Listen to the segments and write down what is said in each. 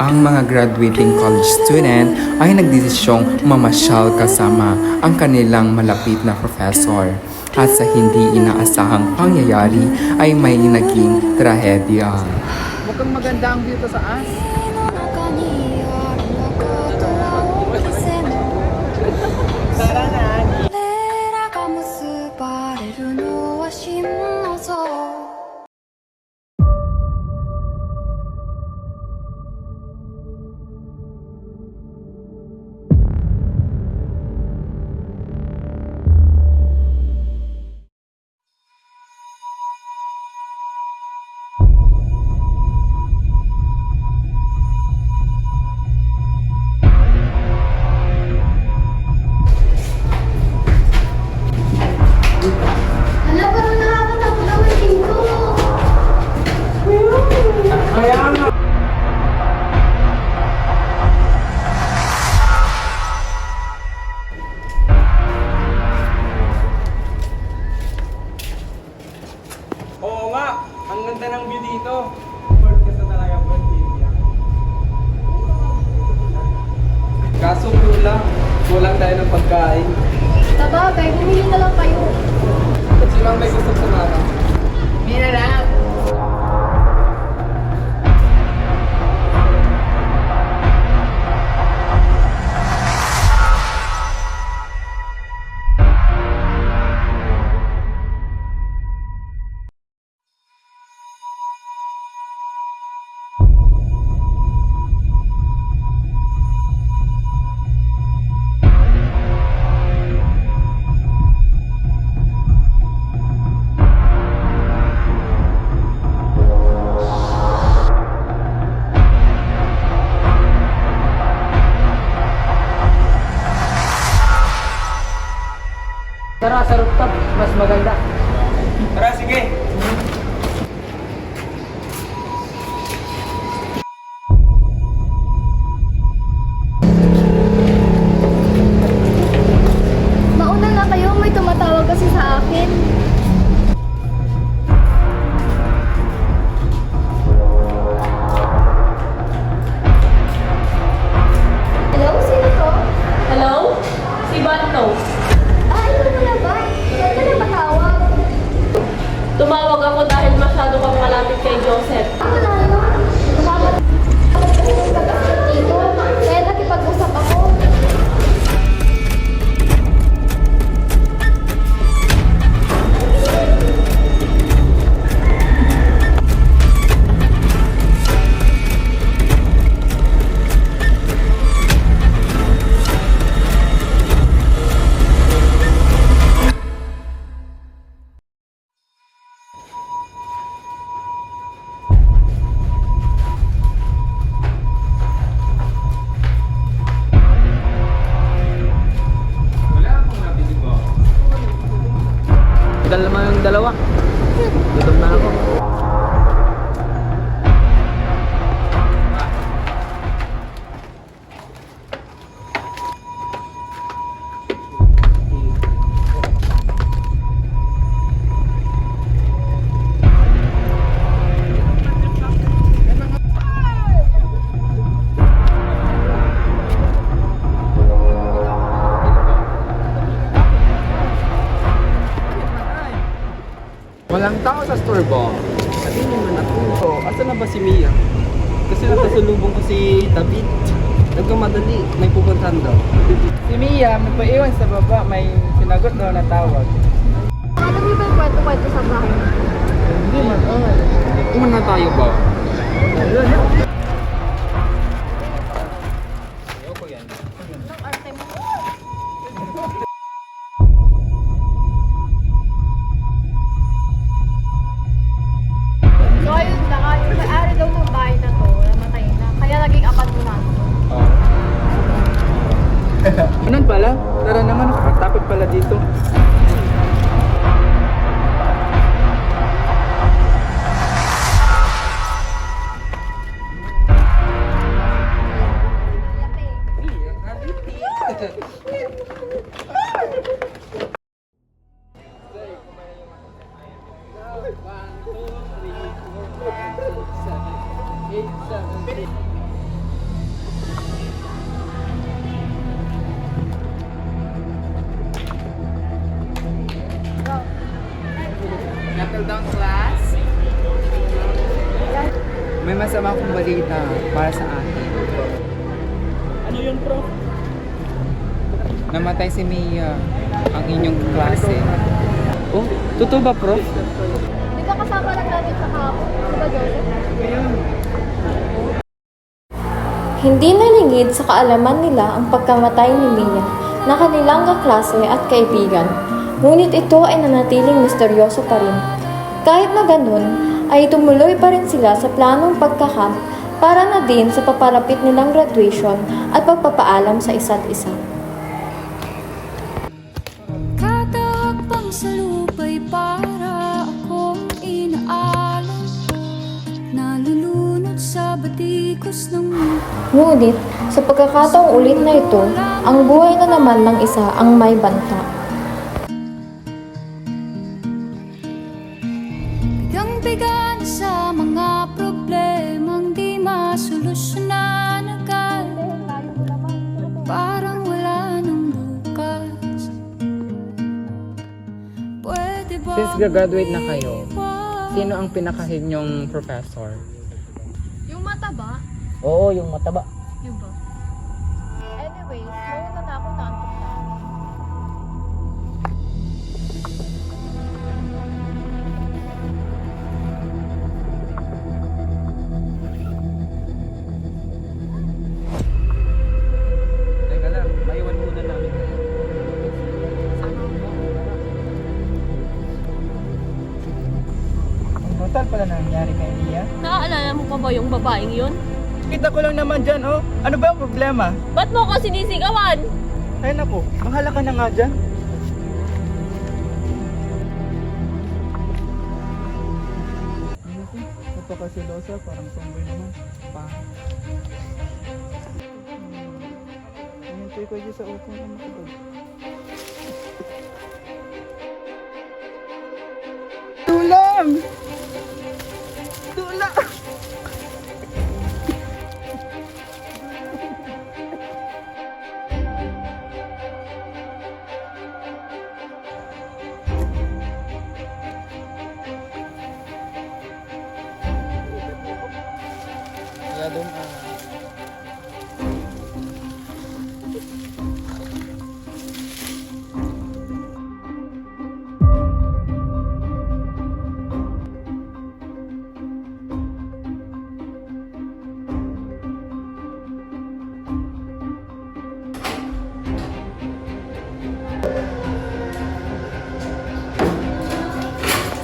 ang mga graduating college student ay nagdesisyong mamasyal kasama ang kanilang malapit na professor. At sa hindi inaasahang pangyayari ay may naging trahedya. Mukhang maganda ang view to sa as. Tara na. Hala, parang nakakatakot naman dito. Kaya nga. Oo nga, ang ganda ng view dito. Bird ka sa talaga, bird area. Kaso kulang tayo ng pagkain. Sabagay, bumili na lang kayo. At silang may gusto sa mara. Mira lang. Tara sa rooftop, mas maganda. Tara, sige. Mauna na kayo, may tumatawag kasi sa akin. Hello, sino to? Hello? Si Banto. Ah, ikaw pala ba? Ikaw na patawag. Tumawag ako dahil masyado kang malapit kay Joseph. Ako na ano? Tumapat pag-asal dito. Kaya nakipag-usap ako. Dala naman yung dalawa. Gutom na ako. Walang tao sa store ba? Sabi naman ako. Oh, asa na ba si Mia? Kasi nakasalubong ko si David. Nagkamadali, may pupuntahan daw. Si Mia, magpaiwan sa baba, may sinagot daw na tawag. Alam niyo ba yung kwento-kwento sa bahay? Hindi man, Uman na tayo ba? Ayoko yan. So ayun na nga, yung may-ari daw ng bahay na to, namatay na. Kaya naging abandonado. Oh. Anan pala? Tara naman, nakakatapit pala dito. down class. May masama akong balita para sa atin. Ano yun, Prof? Namatay si Mia, ang inyong klase. Oh, totoo ba, Prof? Di ba kasama lang natin sa kahapon? Di ba, Joseph? Hindi nalingid sa kaalaman nila ang pagkamatay ni Mia na kanilang kaklase at kaibigan, ngunit ito ay nanatiling misteryoso pa rin. Kahit na ganun, ay tumuloy pa rin sila sa planong pagkakamp para na din sa papalapit nilang graduation at pagpapaalam sa isa't isa. Katakbang sa lupa'y para akong inaalam, nalulunod sa batikos ng Ngunit, sa pagkakataong ulit na ito, ang buhay na naman ng isa ang may banta. bigang-bigan sa mga problemang di masolusyonan agad. Parang wala nang bukas. Pwede ba Since gagraduate na kayo, sino ang pinakahid niyong professor? Yung mataba? Oo, yung mataba. Yun ba? Anyways, mauna na ako na. Teka lang, maiwan muna namin kayo. Ang brutal pala nangyari kay Mia. Naaalala mo pa ba yung babaeng yun? Kita ko lang naman dyan, oh. Ano ba ang problema? Ba't mo ko sinisigawan? Ay naku, mahala ka na nga dyan. Napakasilosa, parang tomboy naman. Pa. Hinintay ko dyan sa upo na makabag. Tulang! Tulang! Wala doon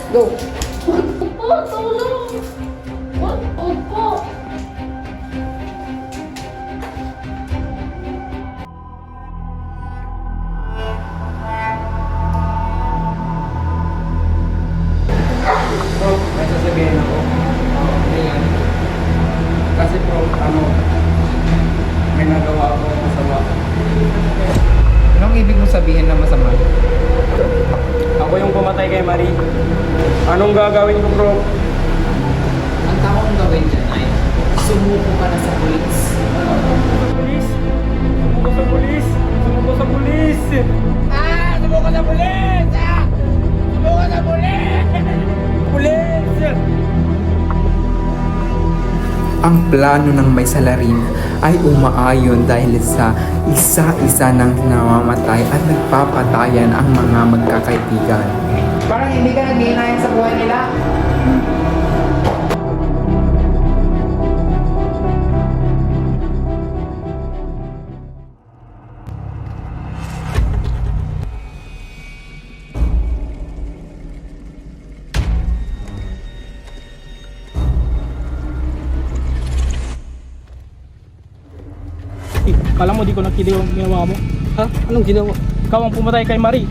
Go! Po, tulong! What? Po! Bro, may sasabihin ako. Ayan. Kasi bro, may nagawa ako masama. Anong ibig mo sabihin na masama? Ako yung pumatay kay Marie. Anong gagawin ko, bro? Ang tamang gawin dyan ay sumuko ka na sa pulis. Pulis! Sumuko sa pulis! Sumuko sa pulis! Sumuko sa pulis! Sumuko sa pulis! Pulis! Ang plano ng may salarin ay umaayon dahil sa isa-isa ng namamatay at nagpapatayan ang mga magkakaibigan. Parang hindi ka nag-iinayan sa buhay nila. Kala mo di ko nakilig ang ginawa mo? Ha? Anong ginawa? Ikaw ang pumatay kay Marie.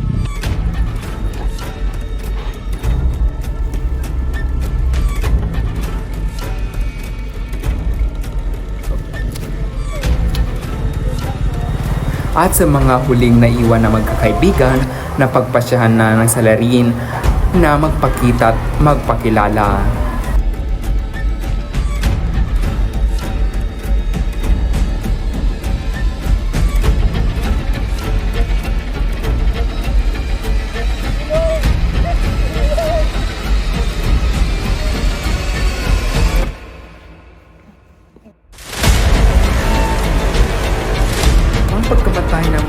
At sa mga huling naiwan na magkakaibigan na pagpasyahan na ng salarin na magpakita at magpakilala. bahay ng